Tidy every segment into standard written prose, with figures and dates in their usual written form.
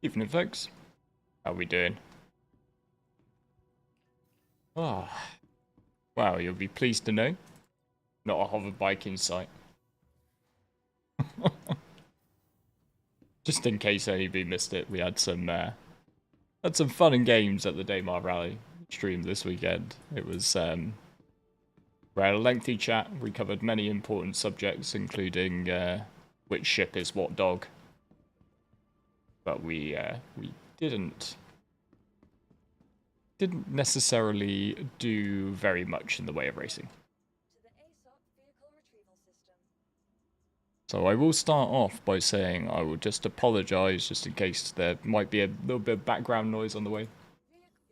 Evening, folks. How we doing? Oh, wow, you'll be pleased to know. Not a hover bike in sight. Just in case anybody missed it, we had some fun and games at the Daymar Rally stream this weekend. It was we had a lengthy chat. We covered many important subjects, including which ship is what dog. But we didn't necessarily do very much in the way of racing. So I will start off by saying I will just apologise just in case there might be a little bit of background noise on the way.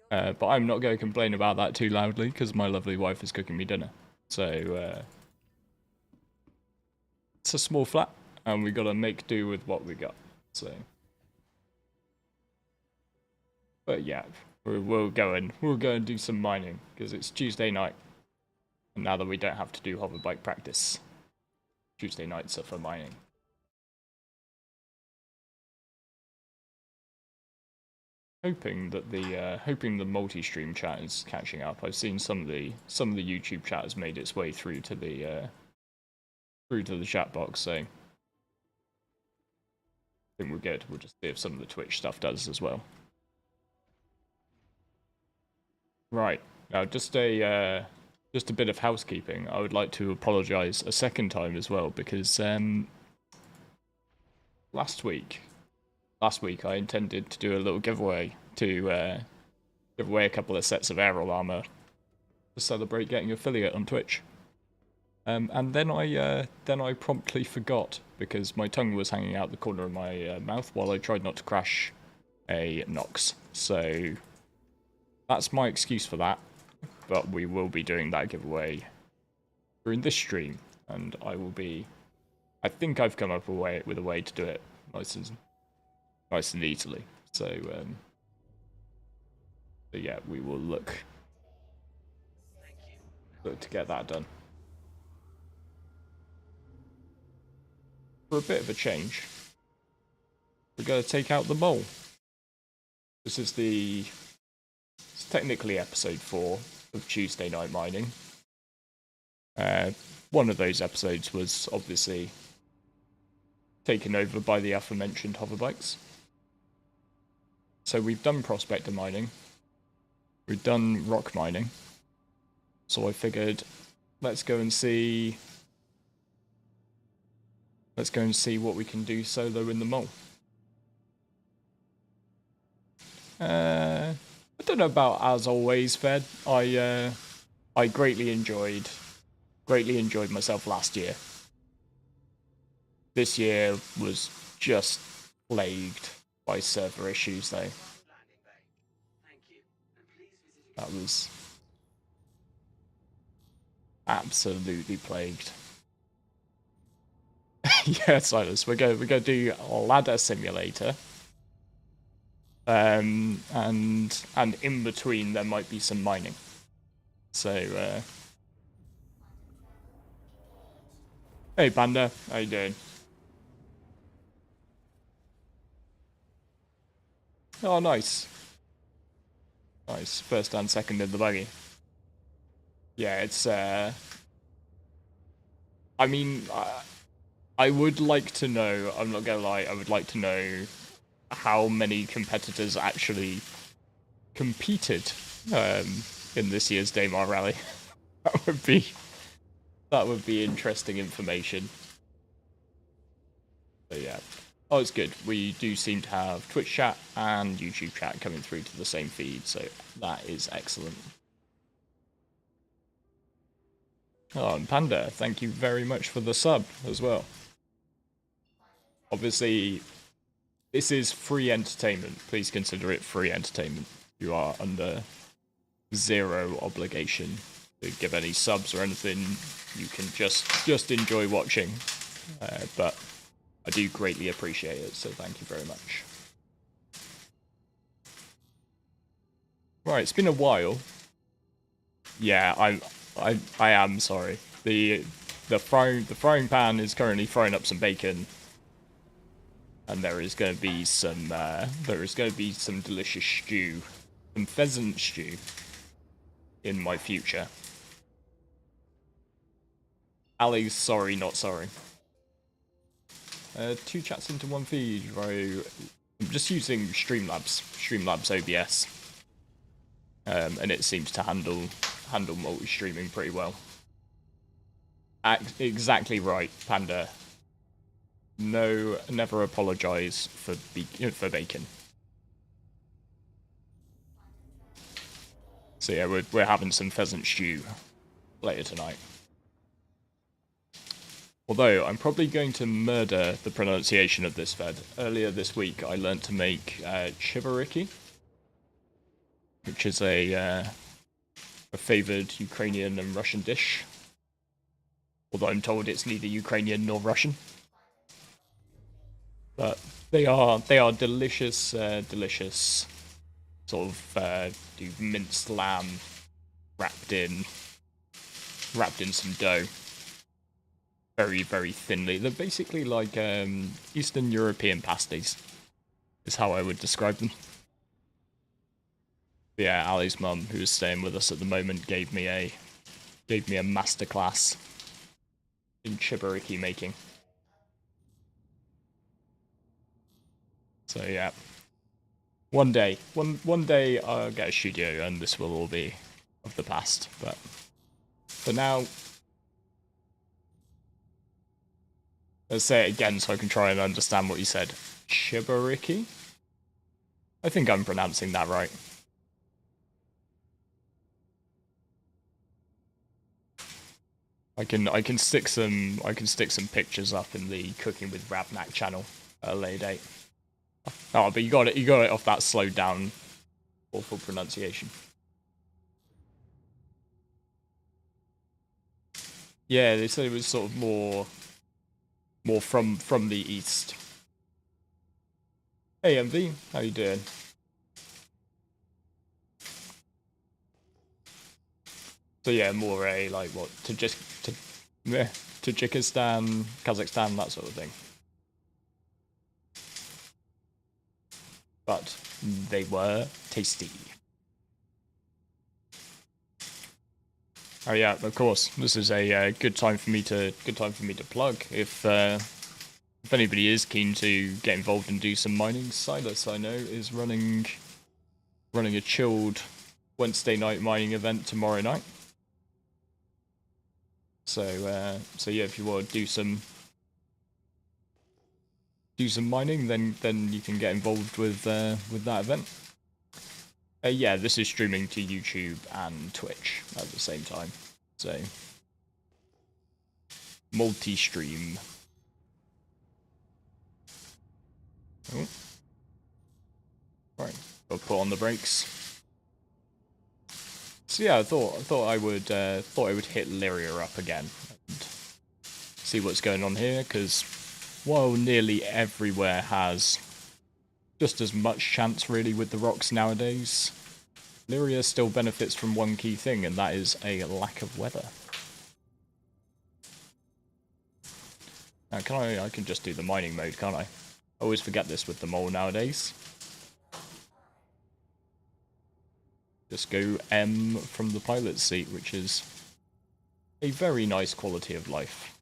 But I'm not going to complain about that too loudly because my lovely wife is cooking me dinner. So it's a small flat and we got to make do with what we got. So, but yeah, we'll go and do some mining because it's Tuesday night. And now that we don't have to do hover bike practice, Tuesday nights are for mining. Hoping that the multi-stream chat is catching up. I've seen some of the YouTube chat has made its way through to the chat box, so I think we're good. We'll just see if some of the Twitch stuff does as well. Right, now just a bit of housekeeping. I would like to apologise a second time as well because last week I intended to do a little giveaway to give away a couple of sets of aerial armor to celebrate getting affiliate on Twitch. And then I promptly forgot because my tongue was hanging out the corner of my mouth while I tried not to crash a Nox. So that's my excuse for that. But we will be doing that giveaway during this stream, and I think I've come up with a way to do it nice and easily. So yeah, we will look to get that done. For a bit of a change, we're going to take out the mole. This is it's technically episode 4 of Tuesday Night Mining. One of those episodes was obviously taken over by the aforementioned hoverbikes. So we've done prospector mining, we've done rock mining, so I figured let's go and see what we can do solo in the mole. I don't know about as always, Fed. I greatly enjoyed myself last year. This year was just plagued by server issues, though. That was absolutely plagued. Yeah, Silas, we're gonna do ladder simulator. And in between there might be some mining. So hey Panda, how you doing? Oh, nice. Nice. First and second in the buggy. Yeah, it's I mean, I would like to know, I'm not gonna lie, I would like to know how many competitors actually competed in this year's Daymar Rally. That would be interesting information. But yeah. Oh, it's good. We do seem to have Twitch chat and YouTube chat coming through to the same feed, so that is excellent. Oh, and Panda, thank you very much for the sub as well. Obviously, this is free entertainment. Please consider it free entertainment. You are under zero obligation to give any subs or anything. You can just enjoy watching. But I do greatly appreciate it, so thank you very much. Right, it's been a while. Yeah, I am sorry. The frying pan is currently frying up some bacon. And there is going to be some delicious stew, some pheasant stew, in my future. Ali's sorry, not sorry. 2 chats into 1 feed, right? I'm just using Streamlabs OBS, and it seems to handle multi-streaming pretty well. Exactly right, Panda. No, never apologise for bacon. So yeah, we're having some pheasant stew later tonight. Although, I'm probably going to murder the pronunciation of this fed. Earlier this week, I learnt to make chibariki, which is a favoured Ukrainian and Russian dish. Although I'm told it's neither Ukrainian nor Russian. But they are delicious, delicious sort of do minced lamb wrapped in some dough. Very, very thinly. They're basically like Eastern European pasties, is how I would describe them. But yeah, Ali's mum, who is staying with us at the moment, gave me a masterclass in chibariki making. So yeah, one day I'll get a studio and this will all be of the past. But for now, let's say it again so I can try and understand what you said. Chibariki? I think I'm pronouncing that right. I can stick some pictures up in the Cooking with Ravnak channel at a later date. Oh, but you got it off that slowed down, awful pronunciation. Yeah, they said it was sort of more from the east. Hey MV, how you doing? So yeah, more a like what Tajikistan, Kazakhstan, that sort of thing. But they were tasty. Oh yeah, of course. This is a good time for me to plug. If anybody is keen to get involved and do some mining, Silas, I know, is running a chilled Wednesday night mining event tomorrow night. So yeah, if you want to do some mining, then you can get involved with that event. Yeah, this is streaming to YouTube and Twitch at the same time, so multi-stream. Oh. Right, I'll put on the brakes. So yeah, I thought I would hit Lyria up again and see what's going on here, because while nearly everywhere has just as much chance really with the rocks nowadays, Lyria still benefits from one key thing, and that is a lack of weather. Now I can just do the mining mode, can't I? I always forget this with the mole nowadays. Just go M from the pilot's seat, which is a very nice quality of life.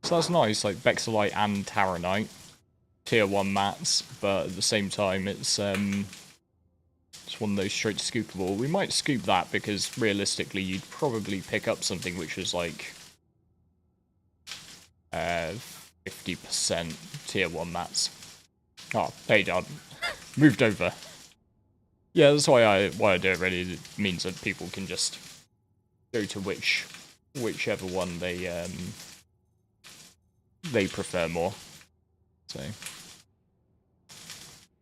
So that's nice, like Bexelite and Taranite, tier 1 mats, but at the same time it's one of those straight scoopable. We might scoop that because realistically you'd probably pick up something which was like 50% tier 1 mats. Oh, hey dad. Moved over. Yeah, that's why I do it really. It means that people can just go to whichever one they prefer more. So,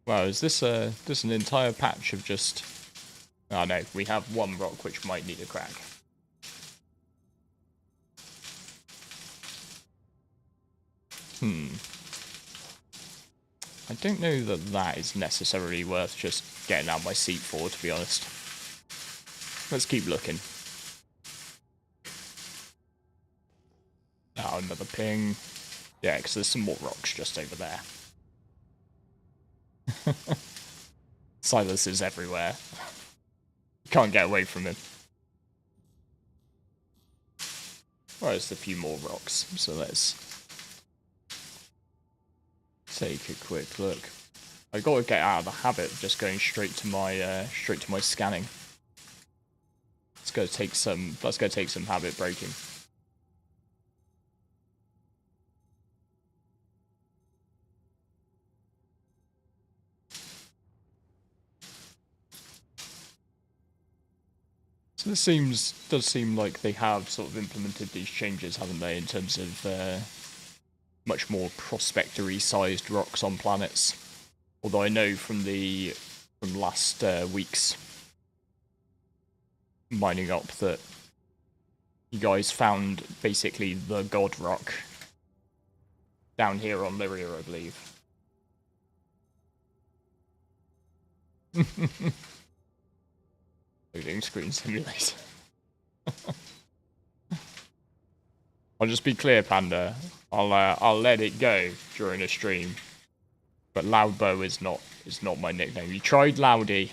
wow, is this an entire patch of just? Oh no, we have one rock which might need a crack. I don't know that is necessarily worth just getting out my seat for, to be honest. Let's keep looking. remember the ping. Yeah, because there's some more rocks just over there. Silas is everywhere. Can't get away from him. Well, there's a few more rocks, so let's take a quick look. I got to get out of the habit of just going straight to my scanning. That's gonna take some habit breaking. So this does seem like they have sort of implemented these changes, haven't they, in terms of much more prospectory sized rocks on planets. Although I know from last week's mining up that you guys found basically the god rock down here on Lyria, I believe. Loading screen simulator. I'll just be clear, Panda. I'll let it go during a stream. But Loudbow is not my nickname. You tried Loudy.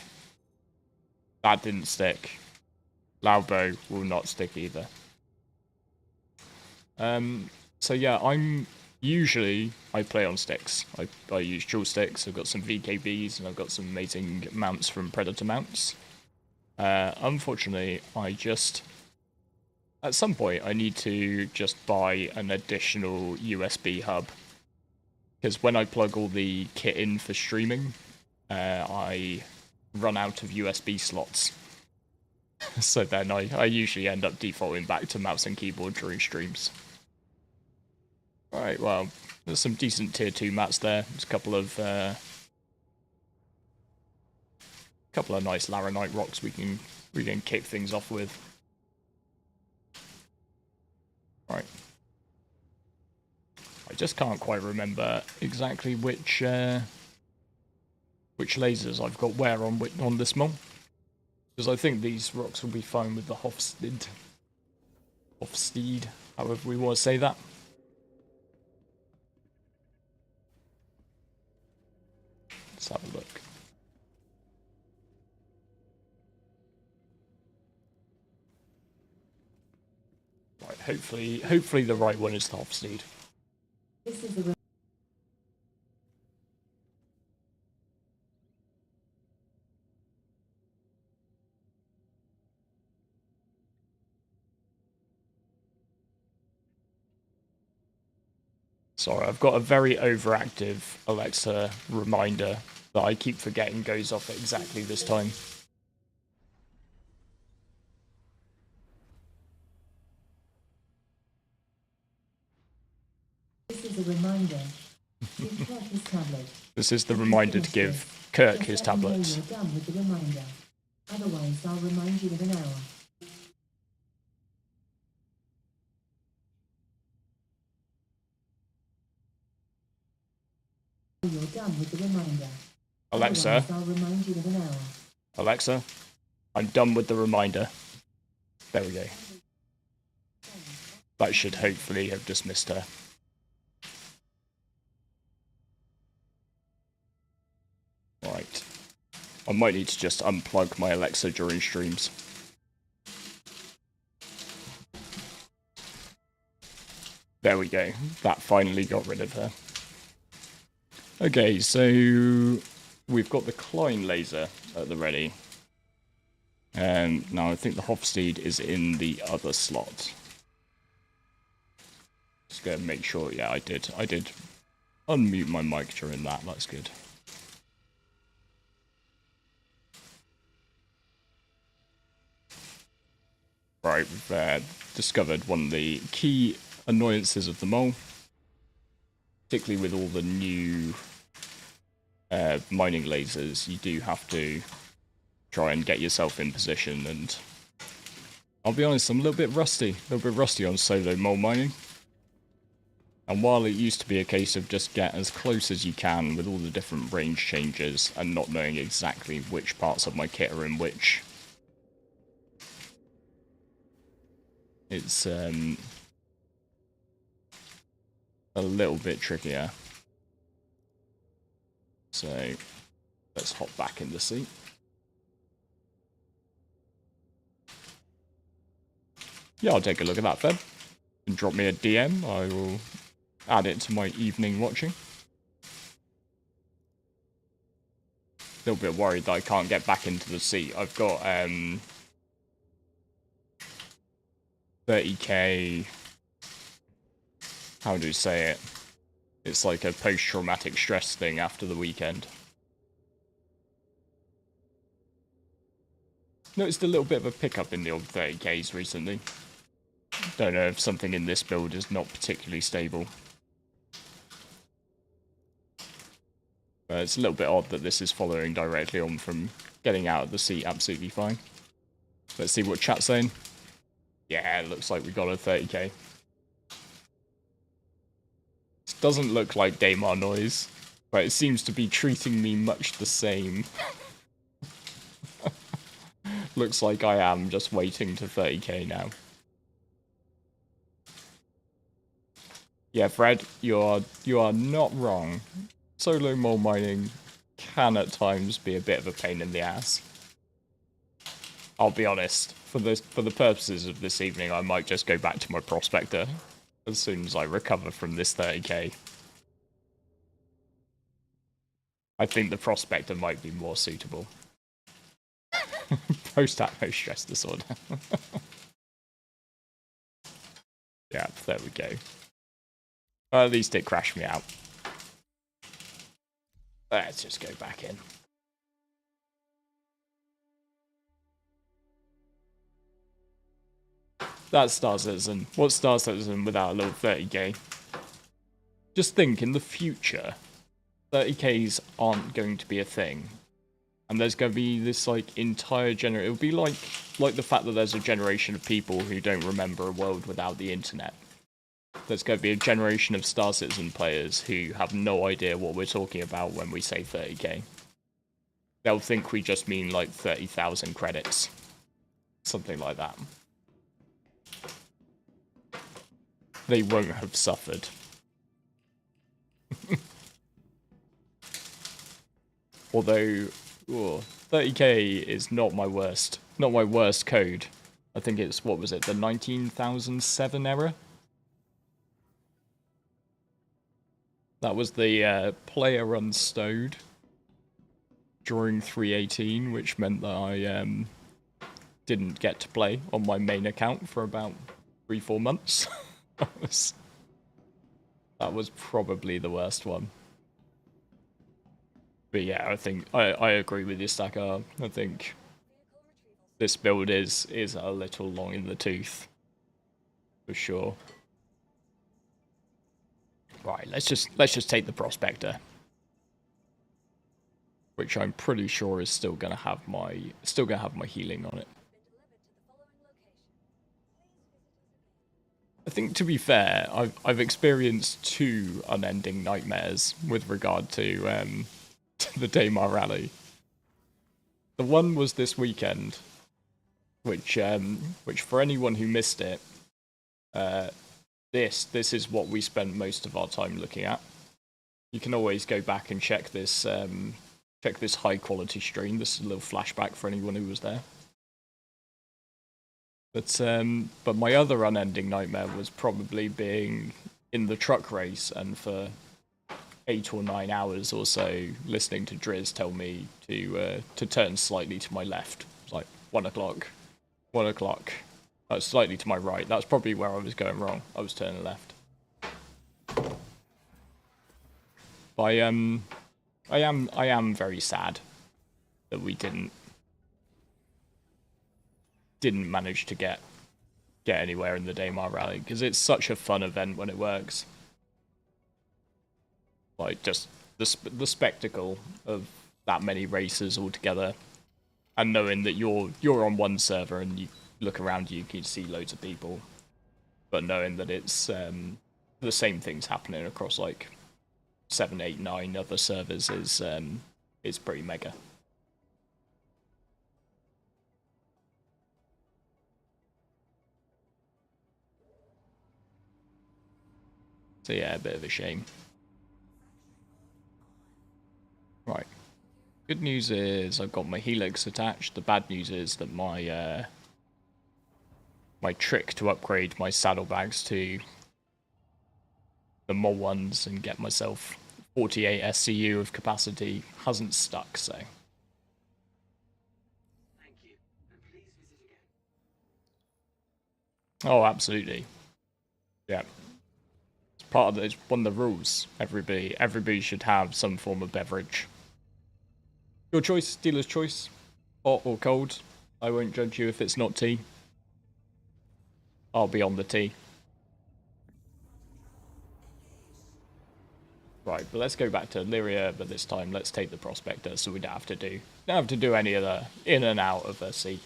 That didn't stick. Loudbow will not stick either. So yeah, I play on sticks. I use dual sticks. I've got some VKBs and I've got some amazing mounts from Predator mounts. Unfortunately, at some point I need to just buy an additional USB hub. Because when I plug all the kit in for streaming, I run out of USB slots. So then I usually end up defaulting back to mouse and keyboard during streams. Alright, well, there's some decent tier 2 mats there. There's a couple of nice laranite rocks we can kick things off with. Right. I just can't quite remember exactly which lasers I've got where on this mod. Because I think these rocks will be fine with the Hofstede, however we want to say that. Let's have a look. Right, hopefully the right one is the Hofstede. This is the Sorry, I've got a very overactive Alexa reminder that I keep forgetting goes off at exactly this time. This is a reminder. Give Kirk his tablet. This is the reminder to give Kirk his tablet. You're done with the reminder. Otherwise, I'll remind you in an hour. You're done with the reminder. Alexa. I'll remind you in an hour. Alexa, I'm done with the reminder. There we go. That should hopefully have dismissed her. Right. I might need to just unplug my Alexa during streams. There we go. That finally got rid of her. Okay, so we've got the Klein laser at the ready. Now I think the Hofstede is in the other slot. Just gonna make sure, yeah, I did unmute my mic during that, that's good. Right, we've discovered one of the key annoyances of the mole. Particularly with all the new mining lasers, you do have to try and get yourself in position, and I'll be honest, I'm a little bit rusty on solo mole mining. And while it used to be a case of just get as close as you can with all the different range changes and not knowing exactly which parts of my kit are in which, it's a little bit trickier. So let's hop back in the seat. Yeah, I'll take a look at that, Fed. And drop me a DM. I will add it to my evening watching. A little bit worried that I can't get back into the seat. I've got 30k. How do you say it? It's like a post-traumatic stress thing after the weekend. Noticed a little bit of a pickup in the old 30ks recently. Don't know if something in this build is not particularly stable. But it's a little bit odd that this is following directly on from getting out of the seat absolutely fine. Let's see what chat's saying. Yeah, it looks like we got a 30k. This doesn't look like Daemar noise, but it seems to be treating me much the same. Looks like I am just waiting to 30k now. Yeah, Fred, you are not wrong. Solo mole mining can at times be a bit of a pain in the ass. I'll be honest, for the purposes of this evening, I might just go back to my prospector as soon as I recover from this 30k. I think the prospector might be more suitable. Post-atmo stress disorder. Yeah, there we go. Well, at least it crashed me out. Let's just go back in. That's Star Citizen. What's Star Citizen without a little 30k? Just think, in the future, 30ks aren't going to be a thing. And there's going to be this, like, entire generation. It'll be like the fact that there's a generation of people who don't remember a world without the internet. There's going to be a generation of Star Citizen players who have no idea what we're talking about when we say 30k. They'll think we just mean, like, 30,000 credits. Something like that. They won't have suffered. Although, 30k is not my worst code. I think it's, what was it, the 19,007 error? That was the player unstowed during 3.18, which meant that I didn't get to play on my main account for about 3-4 months. That was probably the worst one. But yeah, I think I agree with you, Stacker. I think this build is a little long in the tooth, for sure. Right, let's just take the prospector, which I'm pretty sure is still gonna have my healing on it. I think, to be fair, I've experienced 2 unending nightmares with regard to the Daemar rally. The one was this weekend, which for anyone who missed it, this is what we spent most of our time looking at. You can always go back and check this high quality stream. This is a little flashback for anyone who was there. But my other unending nightmare was probably being in the truck race and for 8 or 9 hours or so listening to Driz tell me to turn slightly to my left. It's like 1 o'clock. Slightly to my right. That's probably where I was going wrong. I was turning left. I am very sad that we didn't manage to get anywhere in the Daemar rally, because it's such a fun event when it works. Like, just the spectacle of that many races all together, and knowing that you're on one server and you look around you can see loads of people, but knowing that it's the same things happening across like 7, 8, 9 other servers is pretty mega. So yeah, a bit of a shame. Right. Good news is I've got my helix attached. The bad news is that my my trick to upgrade my saddlebags to the more ones and get myself 48 SCU of capacity hasn't stuck, so. Thank you, and please visit again. Oh, absolutely. Yeah. It's part of it's one of the rules. Everybody should have some form of beverage. Your choice, dealer's choice. Hot or cold. I won't judge you if it's not tea. I'll be on the tea. Right, but let's go back to Lyria, but this time let's take the prospector so we don't have to do any of the in and out of the sea.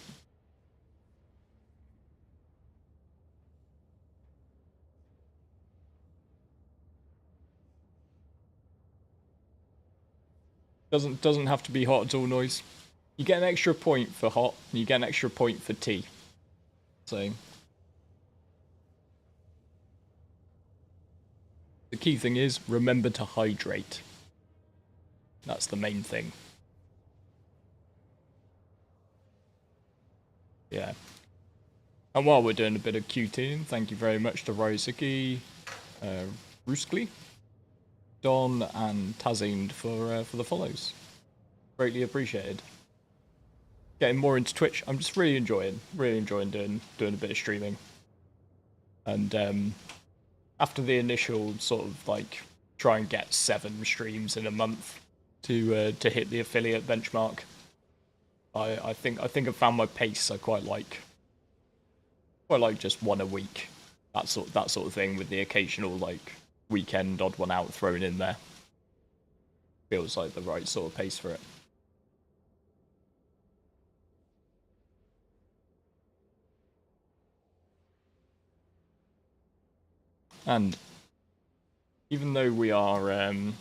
Doesn't have to be hot at all, noise. You get an extra point for hot, and you get an extra point for tea. So the key thing is remember to hydrate. That's the main thing. Yeah. And while we're doing a bit of QTing, thank you very much to Ryusuke, Ruskli, Don, and Tazine for the follows. Greatly appreciated. Getting more into Twitch, I'm just really enjoying doing a bit of streaming. And after the initial sort of like try and get 7 streams in a month to hit the affiliate benchmark, I think I've found my pace. I quite like just one a week, that sort of thing, with the occasional like weekend odd one out thrown in there. Feels like the right sort of pace for it. And even though we are going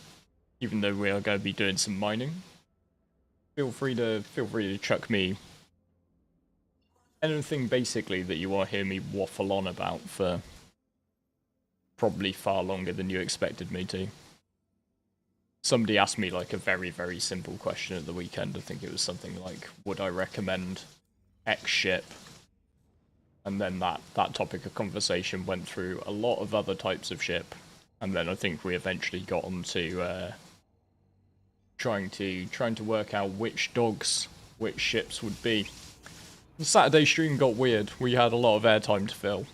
to be doing some mining, feel free to chuck me anything basically that you want to hear me waffle on about for probably far longer than you expected me to. Somebody asked me like a very, very simple question at the weekend. I think it was something like, would I recommend X ship? And then that topic of conversation went through a lot of other types of ship. And then I think we eventually got on to trying to work out which ships would be. The Saturday stream got weird. We had a lot of airtime to fill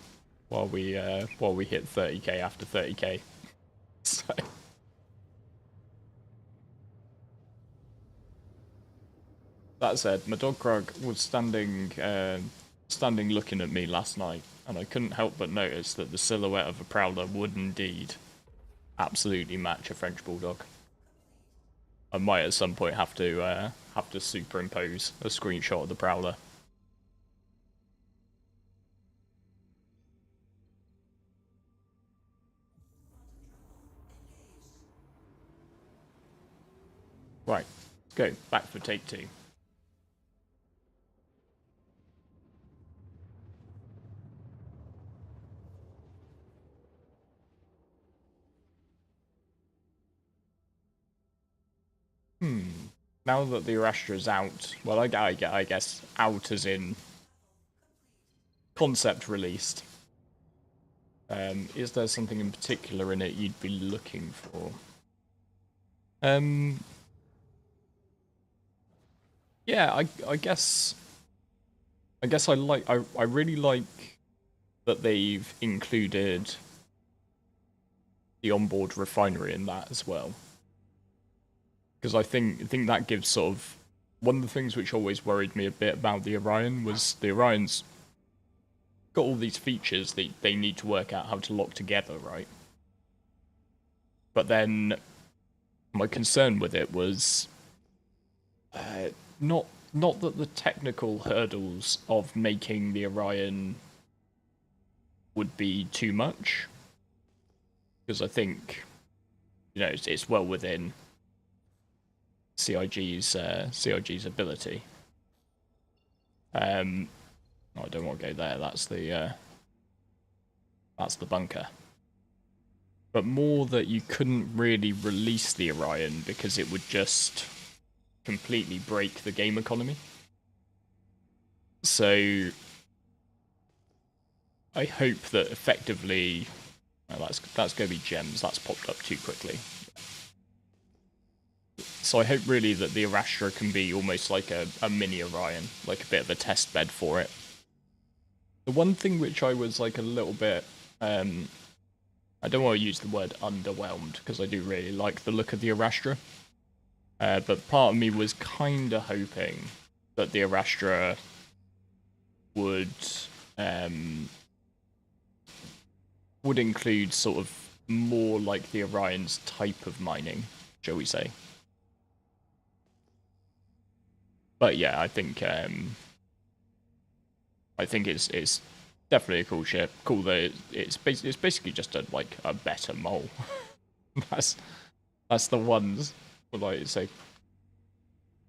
while we hit 30k after 30k. So. That said, my dog Krug was standing looking at me last night, and I couldn't help but notice that the silhouette of a prowler would indeed absolutely match a French bulldog. I might at some point have to superimpose a screenshot of the prowler. Right, let's go back for take 2. Now that the Arastra's out, well, I guess out as in concept released. Is there something in particular in it you'd be looking for? Yeah, I guess I really like that they've included the onboard refinery in that as well. Because I think that gives sort of one of the things which always worried me a bit about the Orion was the Orion's got all these features that they need to work out how to lock together, right? But then my concern with it was not that the technical hurdles of making the Orion would be too much, because I think it's well within CIG's ability. I don't want to go there. That's the bunker. but more that you couldn't really release the Orion because it would just completely break the game economy. So I hope that effectively, well, that's going to be gems. That's popped up too quickly. So I hope really that the Arastra can be almost like a mini Orion, like a bit of a test bed for it. The one thing which I was like a little bit, I don't want to use the word underwhelmed because I do really like the look of the Arastra. But part of me was kind of hoping that the Arastra would include sort of more like the Orion's type of mining, shall we say. But yeah, I think it's definitely a cool ship. Cool that it's basically just a better mole. that's the ones would like to say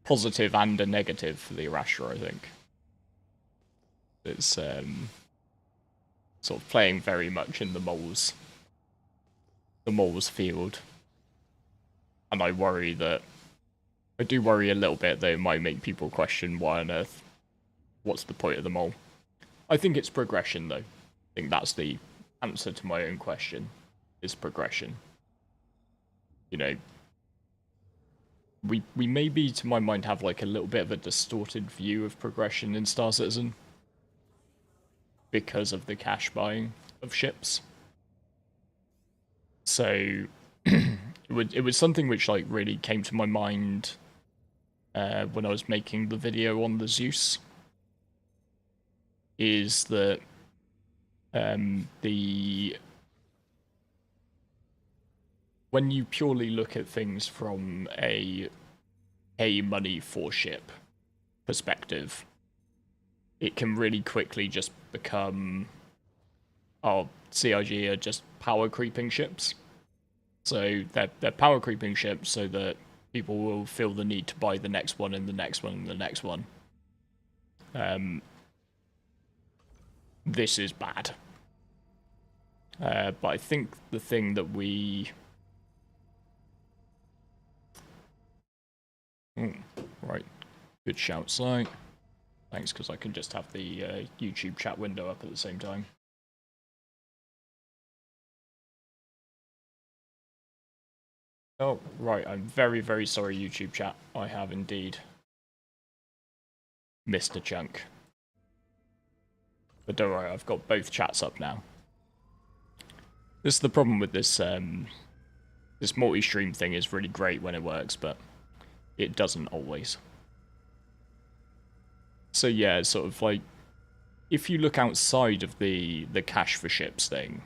positive and a negative for the Arastra, I think. It's sort of playing very much in the mole's field. And I do worry a little bit that it might make people question why on earth, what's the point of the mole? I think it's progression though. I think that's the answer to my own question, is progression. You know, we maybe, to my mind, have like a little bit of a distorted view of progression in Star Citizen because of the cash buying of ships. So it was something which like really came to my mind when I was making the video on the Zeus. Is that when you purely look at things from a pay money for ship perspective, it can really quickly just become, oh, CIG are just power creeping ships. So they're power creeping ships so that people will feel the need to buy the next one and the next one and the next one. This is bad. But I think the thing that right. Good shout, Sly. Thanks, because I can just have the YouTube chat window up at the same time. Oh, right. I'm very, very sorry, YouTube chat. I have indeed missed a chunk. But don't worry, I've got both chats up now. This is the problem with this, this multi-stream thing is really great when it works, but it doesn't always. So yeah, it's sort of like, if you look outside of the cash for ships thing,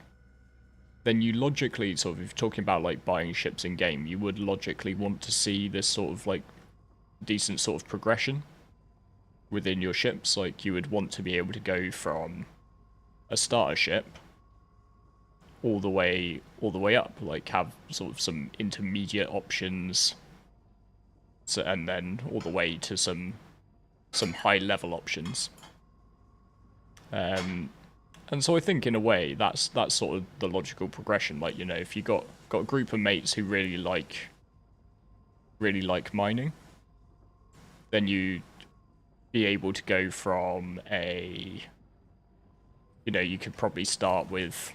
then you logically, sort of, if you're talking about like buying ships in game, you would logically want to see this sort of like decent sort of progression within your ships. Like you would want to be able to go from a starter ship all the way up, like have sort of some intermediate options, so, and then all the way to some high level options. And so I think in a way that's sort of the logical progression. Like, you know, if you got a group of mates who really like mining, then you'd be able to go from a, you know, you could probably start with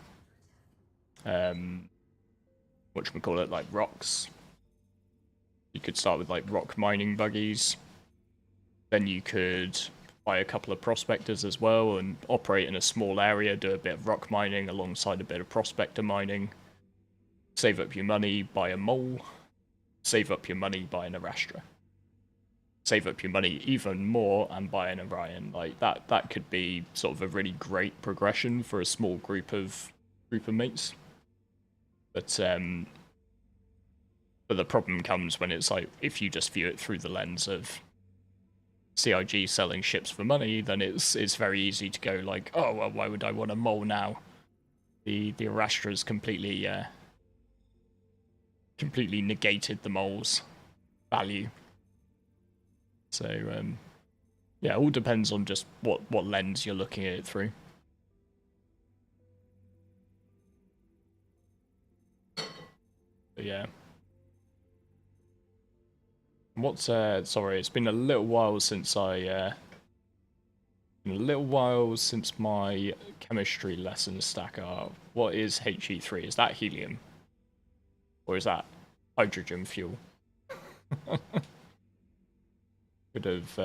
whatchamacallit, like rocks. You could start with like rock mining buggies. Then you could buy a couple of prospectors as well and operate in a small area, do a bit of rock mining alongside a bit of prospector mining. Save up your money, buy a mole. Save up your money, buy an Arastra. Save up your money even more and buy an Orion. Like that could be sort of a really great progression for a small group of mates. But the problem comes when it's like, if you just view it through the lens of CIG selling ships for money, then it's very easy to go like, oh well, why would I want a mole now? The Arastra's completely negated the mole's value. So yeah, it all depends on just what lens you're looking at it through. But yeah. What's sorry, it's been a little while since my chemistry lessons stack up. What is HE3? Is that helium? Or is that hydrogen fuel? Could have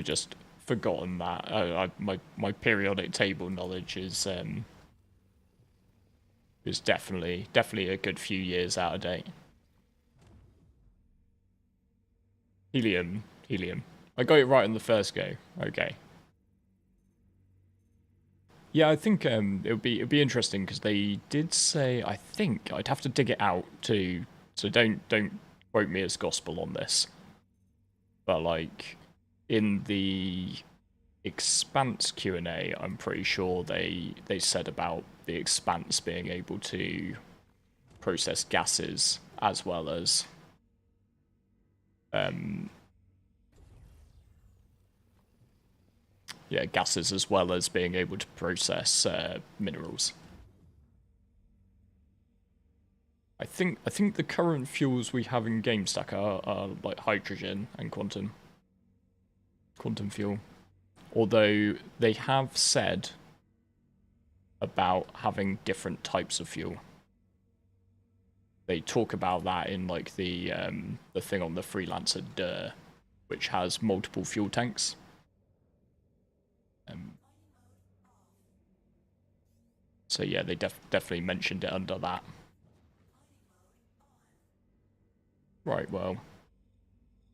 just forgotten that. My periodic table knowledge is definitely a good few years out of date. Helium. I got it right on the first go. Okay. Yeah, I think it'd be interesting because they did say, I think I'd have to dig it out to, so don't quote me as gospel on this, but like in the Expanse Q&A, I'm pretty sure they said about the Expanse being able to process gases as well as gases as well as being able to process minerals. I think the current fuels we have in GameStack are like hydrogen and quantum fuel. Although they have said about having different types of fuel. They talk about that in like the thing on the Freelancer, which has multiple fuel tanks. So yeah, they definitely mentioned it under that. Right, well,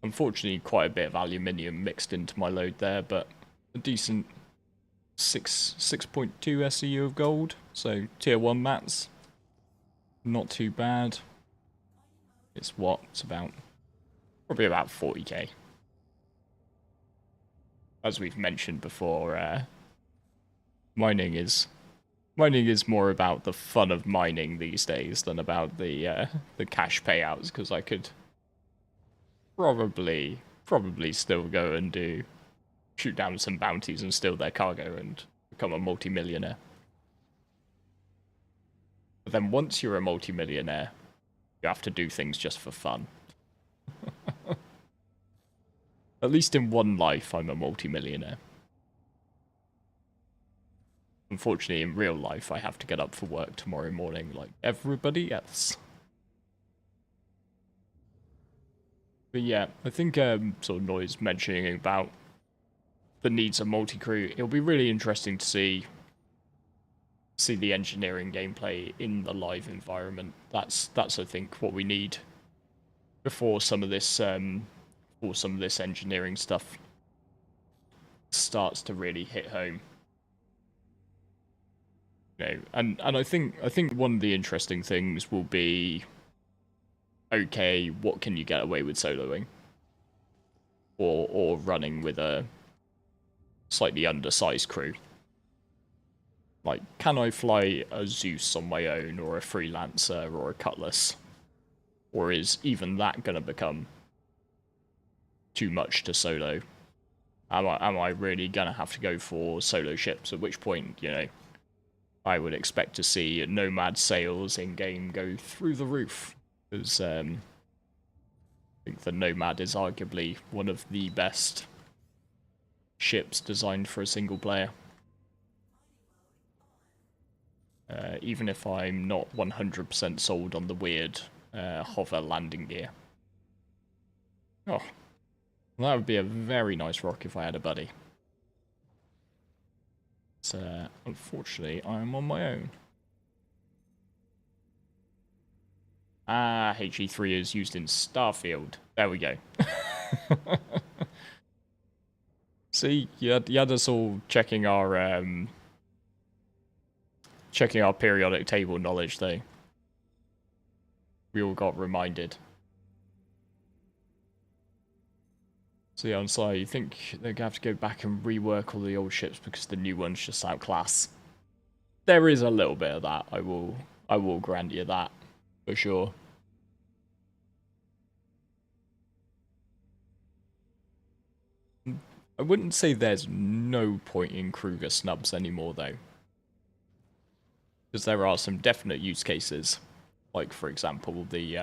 unfortunately quite a bit of aluminium mixed into my load there, but a decent 6.2 SEU of gold, so tier 1 mats. Not too bad. It's what? It's about probably about 40k. As we've mentioned before, mining is more about the fun of mining these days than about the cash payouts, because I could probably still go and shoot down some bounties and steal their cargo and become a multi-millionaire. But then once you're a multi-millionaire, you have to do things just for fun. At least in one life, I'm a multi-millionaire. Unfortunately, in real life, I have to get up for work tomorrow morning like everybody else. But yeah, I think sort of Noise mentioning about the needs of multi-crew, it'll be really interesting to see the engineering gameplay in the live environment. That's I think what we need before some of this engineering stuff starts to really hit home. You know, and I think one of the interesting things will be, okay, what can you get away with soloing? Or running with a slightly undersized crew. Like, can I fly a Zeus on my own, or a Freelancer, or a Cutlass? Or is even that gonna become too much to solo? Am I really gonna have to go for solo ships? At which point, you know, I would expect to see Nomad sales in game go through the roof, because I think the Nomad is arguably one of the best ships designed for a single player. Even if I'm not 100% sold on the weird hover landing gear. Oh, that would be a very nice rock if I had a buddy. But unfortunately, I'm on my own. Ah, HE3 is used in Starfield. There we go. See, you had us all checking our periodic table knowledge, though. We all got reminded. So yeah, I'm sorry, you think they're gonna have to go back and rework all the old ships because the new ones just outclass? There is a little bit of that. I will grant you that, for sure. I wouldn't say there's no point in Kruger snubs anymore, though. Because there are some definite use cases. Like, for example, the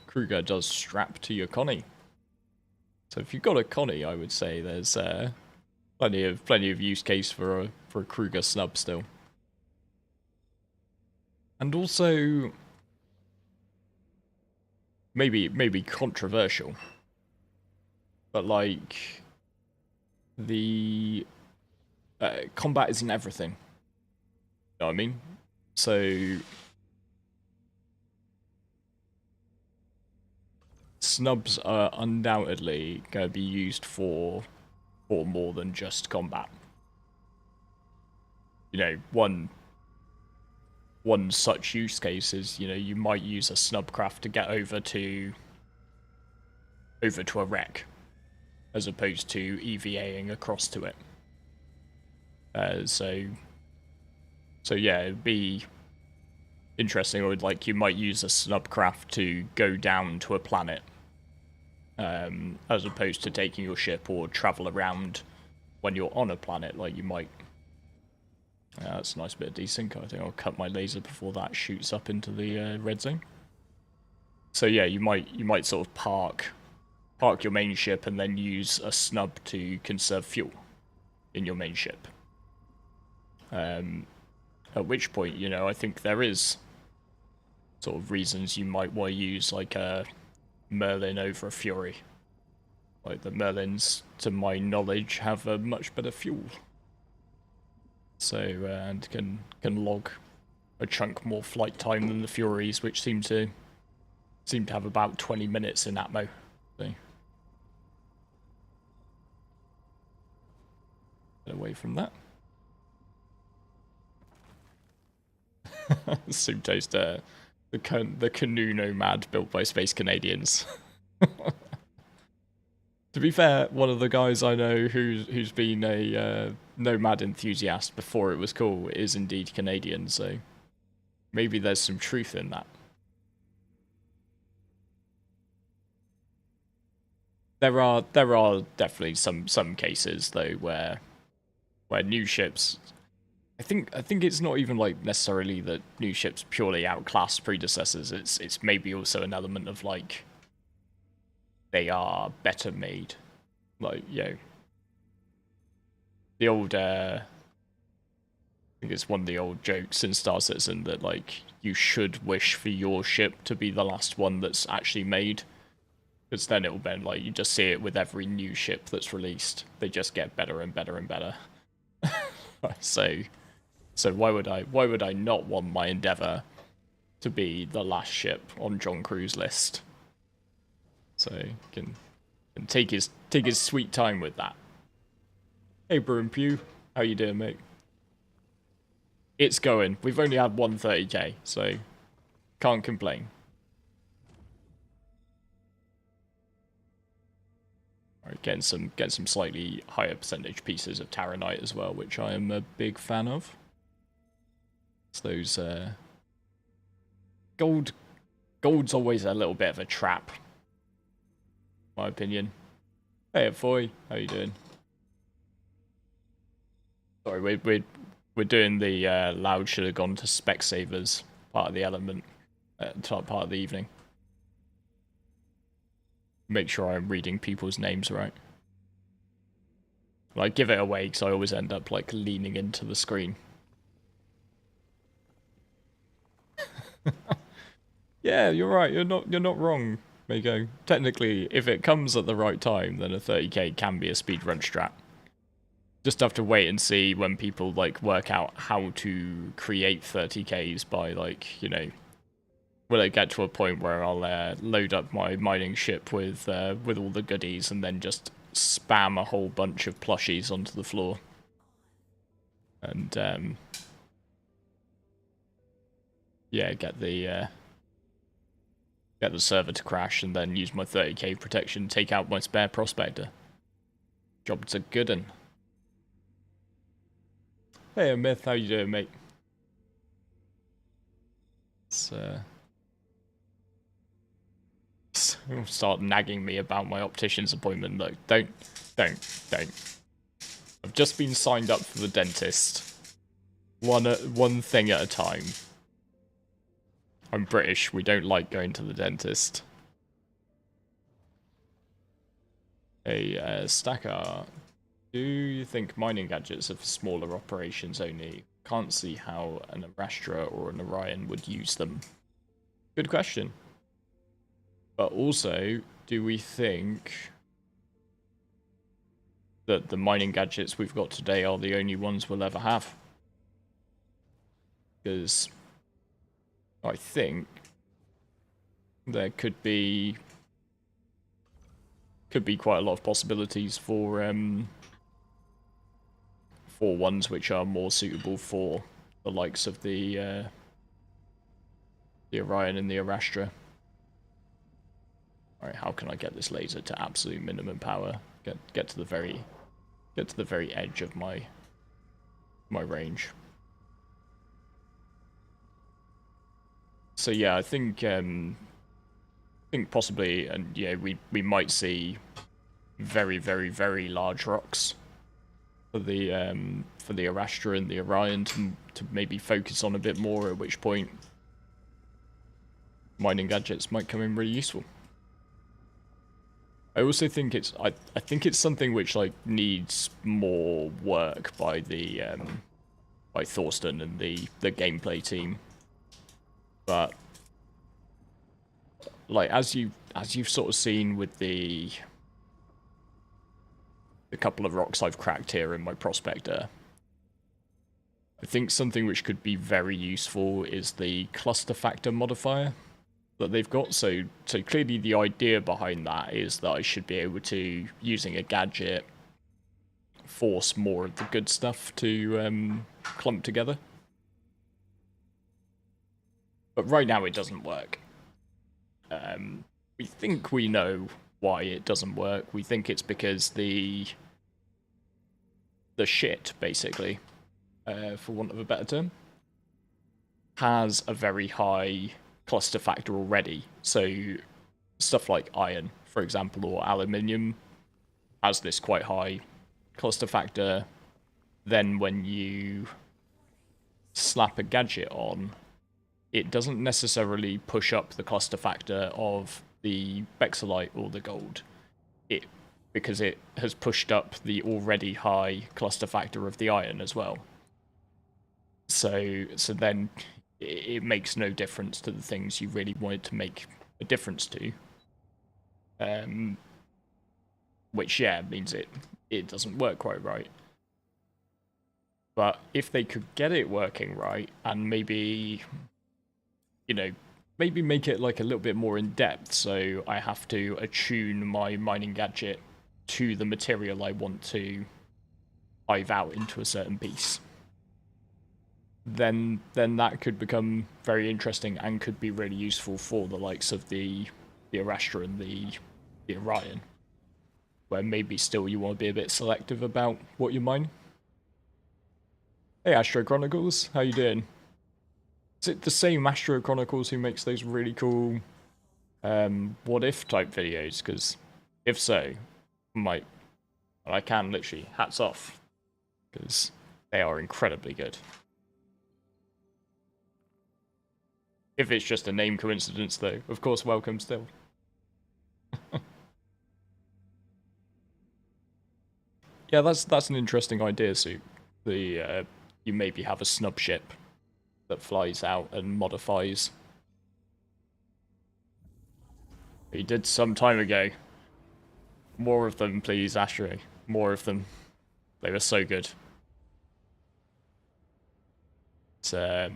Kruger does strap to your Connie. So if you've got a Connie, I would say there's plenty of use case for a Kruger snub still. And also, maybe controversial, but like the combat isn't everything. You know what I mean? So snubs are undoubtedly going to be used for more than just combat. You know, one such use case is, you know, you might use a snubcraft to get over to a wreck, as opposed to EVAing across to it. So yeah, it'd be interesting. Or like you might use a snubcraft to go down to a planet, as opposed to taking your ship or travel around when you're on a planet. Like you might. That's a nice bit of desync. I think I'll cut my laser before that shoots up into the red zone. So yeah, you might sort of park your main ship and then use a snub to conserve fuel in your main ship. At which point, you know, I think there is sort of reasons you might want to use like a Merlin over a Fury. Like the Merlins, to my knowledge, have a much better fuel. So and can log a chunk more flight time than the Furies, which seem to have about 20 minutes in atmo. So get away from that. Soup Toaster, the canoe nomad built by Space Canadians. To be fair, one of the guys I know who's been a nomad enthusiast before it was cool is indeed Canadian, so maybe there's some truth in that. There are definitely some cases though where new ships. I think it's not even like necessarily that new ships purely outclass predecessors. It's maybe also an element of like they are better made. Like, you know, the old I think it's one of the old jokes in Star Citizen that like you should wish for your ship to be the last one that's actually made, because then it'll be like you just see it with every new ship that's released. They just get better and better and better. So why would I not want my Endeavour to be the last ship on John Crew's list? So can take his sweet time with that. Hey Bruin Pew, how you doing, mate? It's going. We've only had 130k, so can't complain. Alright, getting some slightly higher percentage pieces of Taranite as well, which I am a big fan of. It's those gold's always a little bit of a trap, in my opinion. Hey Foy, how you doing? Sorry, we're doing the loud should have gone to Specsavers part of the element, part of the evening. Make sure I'm reading people's names right. Like give it away because I always end up like leaning into the screen. Yeah, you're right. You're not wrong, Mako. Technically, if it comes at the right time, then a 30k can be a speedrun strat. Just have to wait and see when people like work out how to create 30ks by like, you know, will it get to a point where I'll load up my mining ship with all the goodies and then just spam a whole bunch of plushies onto the floor. And yeah, get the server to crash and then use my 30k protection, take out my spare prospector. Job's a good un. Hey, Myth, how you doing, mate? It's start nagging me about my optician's appointment. Look, don't. I've just been signed up for the dentist. one thing at a time. I'm British. We don't like going to the dentist. Hey, Stacker, do you think mining gadgets are for smaller operations only? Can't see how an Arastra or an Orion would use them. Good question. But also, do we think that the mining gadgets we've got today are the only ones we'll ever have? Because I think there could be quite a lot of possibilities for ones which are more suitable for the likes of the Orion and the Arastra. Alright, how can I get this laser to absolute minimum power? Get to the very edge of my range. So yeah, I think possibly, and yeah, we might see very, very, very large rocks for the Arastra and the Orion to maybe focus on a bit more, at which point mining gadgets might come in really useful. I also think I think it's something which like needs more work by the by Thorsten and the gameplay team. But like as you've sort of seen with the couple of rocks I've cracked here in my prospector, I think something which could be very useful is the cluster factor modifier that they've got. So clearly the idea behind that is that I should be able to, using a gadget, force more of the good stuff to clump together. But right now it doesn't work. We think we know why it doesn't work. We think it's because the shit, basically, for want of a better term, has a very high cluster factor already. So stuff like iron, for example, or aluminium has this quite high cluster factor. Then when you slap a gadget on, it doesn't necessarily push up the cluster factor of the Bexolite or the gold. Because it has pushed up the already high cluster factor of the iron as well. So then it makes no difference to the things you really wanted to make a difference to. Which, yeah, means it doesn't work quite right. But if they could get it working right, and maybe, you know, maybe make it like a little bit more in depth, so I have to attune my mining gadget to the material I want to hive out into a certain piece, then that could become very interesting and could be really useful for the likes of the Arastra and the Orion, where maybe still you want to be a bit selective about what you mine. Hey Astro Chronicles, how you doing? Is it the same Astro Chronicles who makes those really cool what if type videos? Because if so, I can literally hats off, because they are incredibly good. If it's just a name coincidence, though, of course, welcome still. Yeah, that's an interesting idea, Soup. You maybe have a snub ship that flies out and modifies. You did some time ago. More of them, please, Astro. More of them. They were so good. So,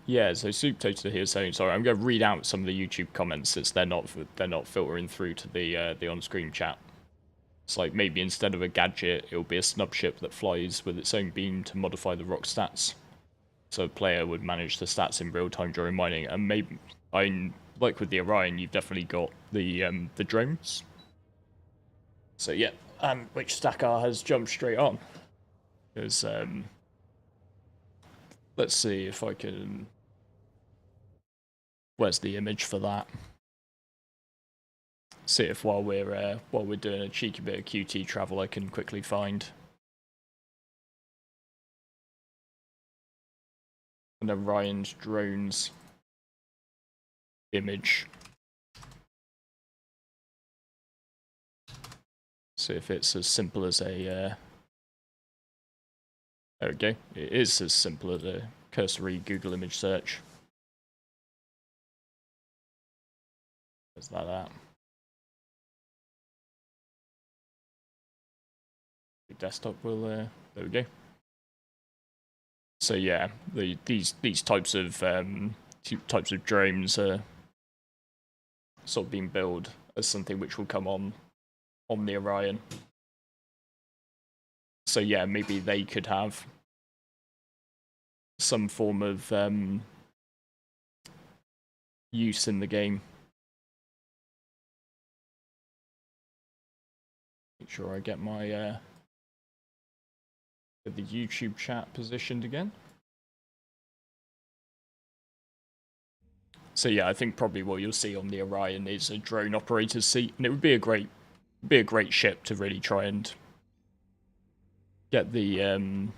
yeah, so Soup Toaster here saying, sorry, I'm going to read out some of the YouTube comments since they're not filtering through to the on-screen chat. It's like maybe instead of a gadget, it'll be a snub ship that flies with its own beam to modify the rock stats. So a player would manage the stats in real time during mining. And maybe, like with the Orion, you've definitely got the drones. So yeah, which Stacker has jumped straight on. Because let's see if I can. Where's the image for that? See if while we're doing a cheeky bit of QT travel, I can quickly find an Orion's drones image. See if it's as simple as a there we go. It is as simple as a cursory Google image search. Just like that. The desktop will there we go. So yeah, these types of drones are sort of being billed as something which will come on the Orion. So yeah, maybe they could have some form of use in the game. Make sure I get my get the YouTube chat positioned again. So yeah, I think probably what you'll see on the Orion is a drone operator's seat, and it would be a great ship to really try and get the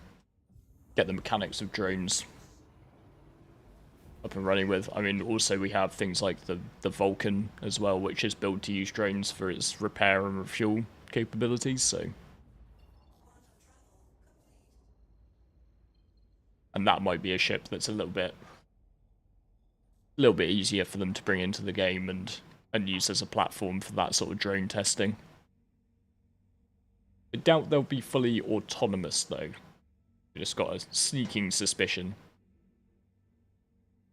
mechanics of drones up and running with. I mean, also we have things like the Vulcan as well, which is built to use drones for its repair and refuel capabilities. So, and that might be a ship that's a little bit easier for them to bring into the game and use as a platform for that sort of drone testing. I doubt they'll be fully autonomous though. I just got a sneaking suspicion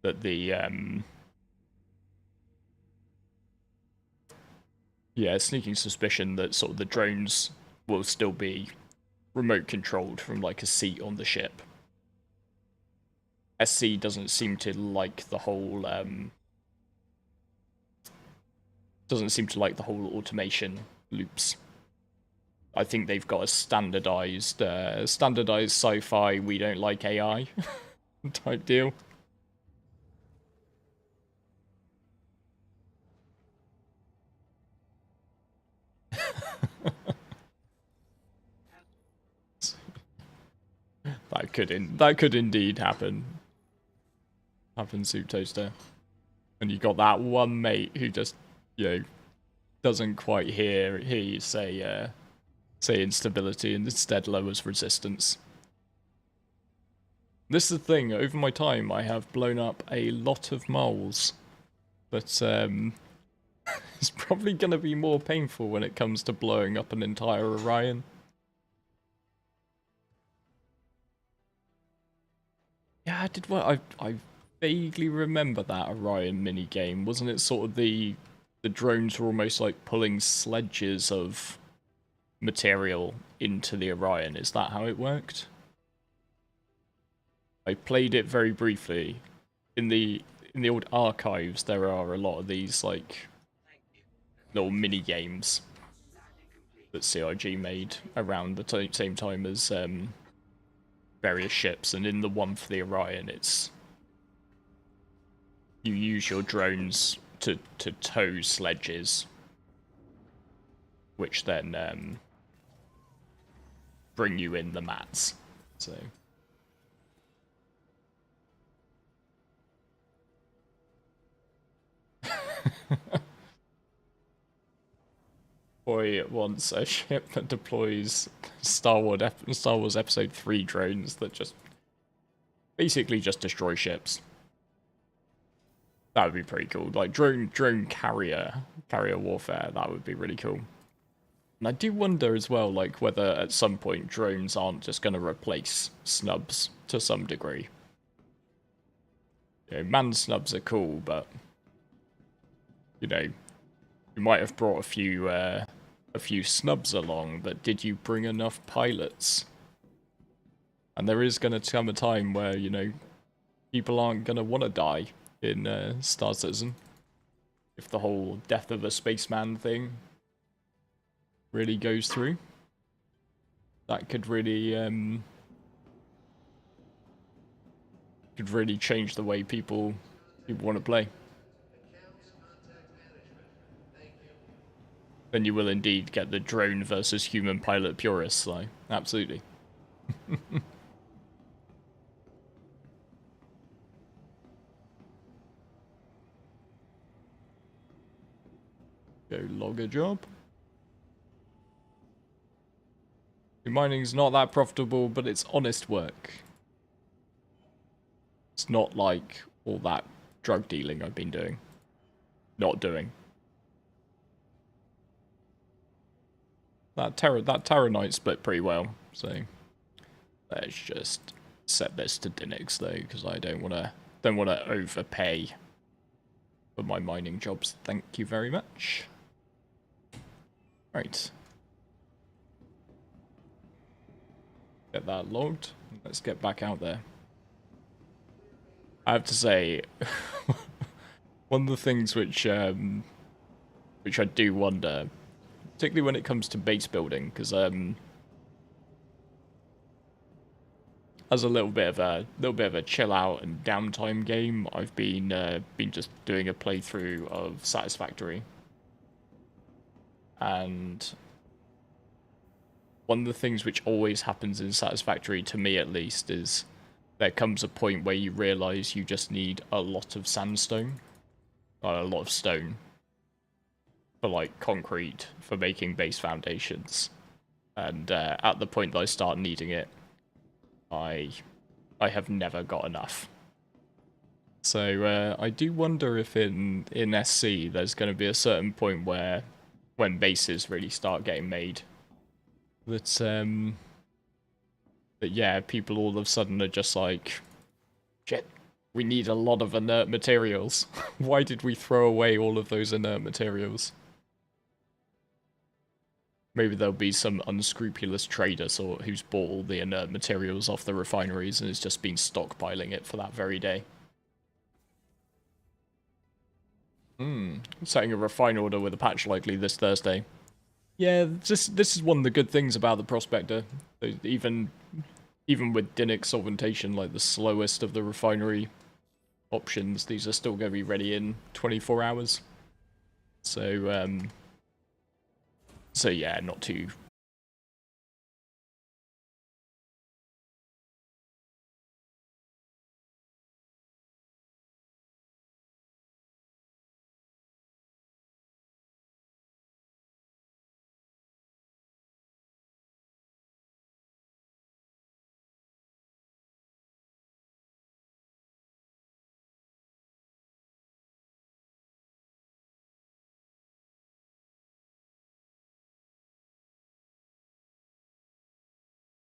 that the sneaking suspicion that sort of the drones will still be remote controlled from like a seat on the ship. SC doesn't seem to like the whole automation loops. I think they've got a standardized sci-fi we don't like AI type deal. That could indeed happen. Soup Toaster. And you got that one mate who just, doesn't quite hear you say instability and instead lowers resistance. This is the thing, over my time I have blown up a lot of moles. But it's probably gonna be more painful when it comes to blowing up an entire Orion. Yeah, I did what I vaguely remember that Orion minigame. Wasn't it sort of the drones were almost like pulling sledges of material into the Orion? Is that how it worked? I played it very briefly. In the old archives, there are a lot of these like little mini games that CIG made around the same time as various ships, and in the one for the Orion, it's you use your drones to tow sledges, which then bring you in the mats. So. Boy wants a ship that deploys Star Wars Episode 3 drones that just basically just destroy ships. That would be pretty cool. Like drone carrier warfare. That would be really cool. And I do wonder as well, like whether at some point drones aren't just going to replace snubs to some degree. Manned snubs are cool, but you might have brought a few snubs along, but did you bring enough pilots? And there is going to come a time where, people aren't going to want to die in Star Citizen. If the whole death of a spaceman thing really goes through. That could really change the way people want to play. Then you will indeed get the drone versus human pilot purists, though. Absolutely. Go log a job. Mining's not that profitable, but it's honest work. It's not like all that drug dealing I've been doing. Not doing. That Terranite split pretty well, so let's just set this to Dinix though, because I don't wanna overpay for my mining jobs. Thank you very much. Right. Get that logged. Let's get back out there. I have to say, one of the things which I do wonder, particularly when it comes to base building, because as a little bit of a chill out and downtime game, I've been just doing a playthrough of Satisfactory, and one of the things which always happens in Satisfactory, to me at least, is there comes a point where you realise you just need a lot of sandstone, or a lot of stone, for like concrete, for making base foundations. And at the point that I start needing it, I have never got enough. So I do wonder if in SC there's going to be a certain point where, when bases really start getting made, that yeah, people all of a sudden are just like, shit, we need a lot of inert materials. Why did we throw away all of those inert materials? Maybe there'll be some unscrupulous trader who's bought all the inert materials off the refineries and has just been stockpiling it for that very day. Setting a refine order with a patch likely this Thursday. Yeah, this is one of the good things about the prospector. Even with Dinix solventation, like the slowest of the refinery options, these are still going to be ready in 24 hours. So yeah, not too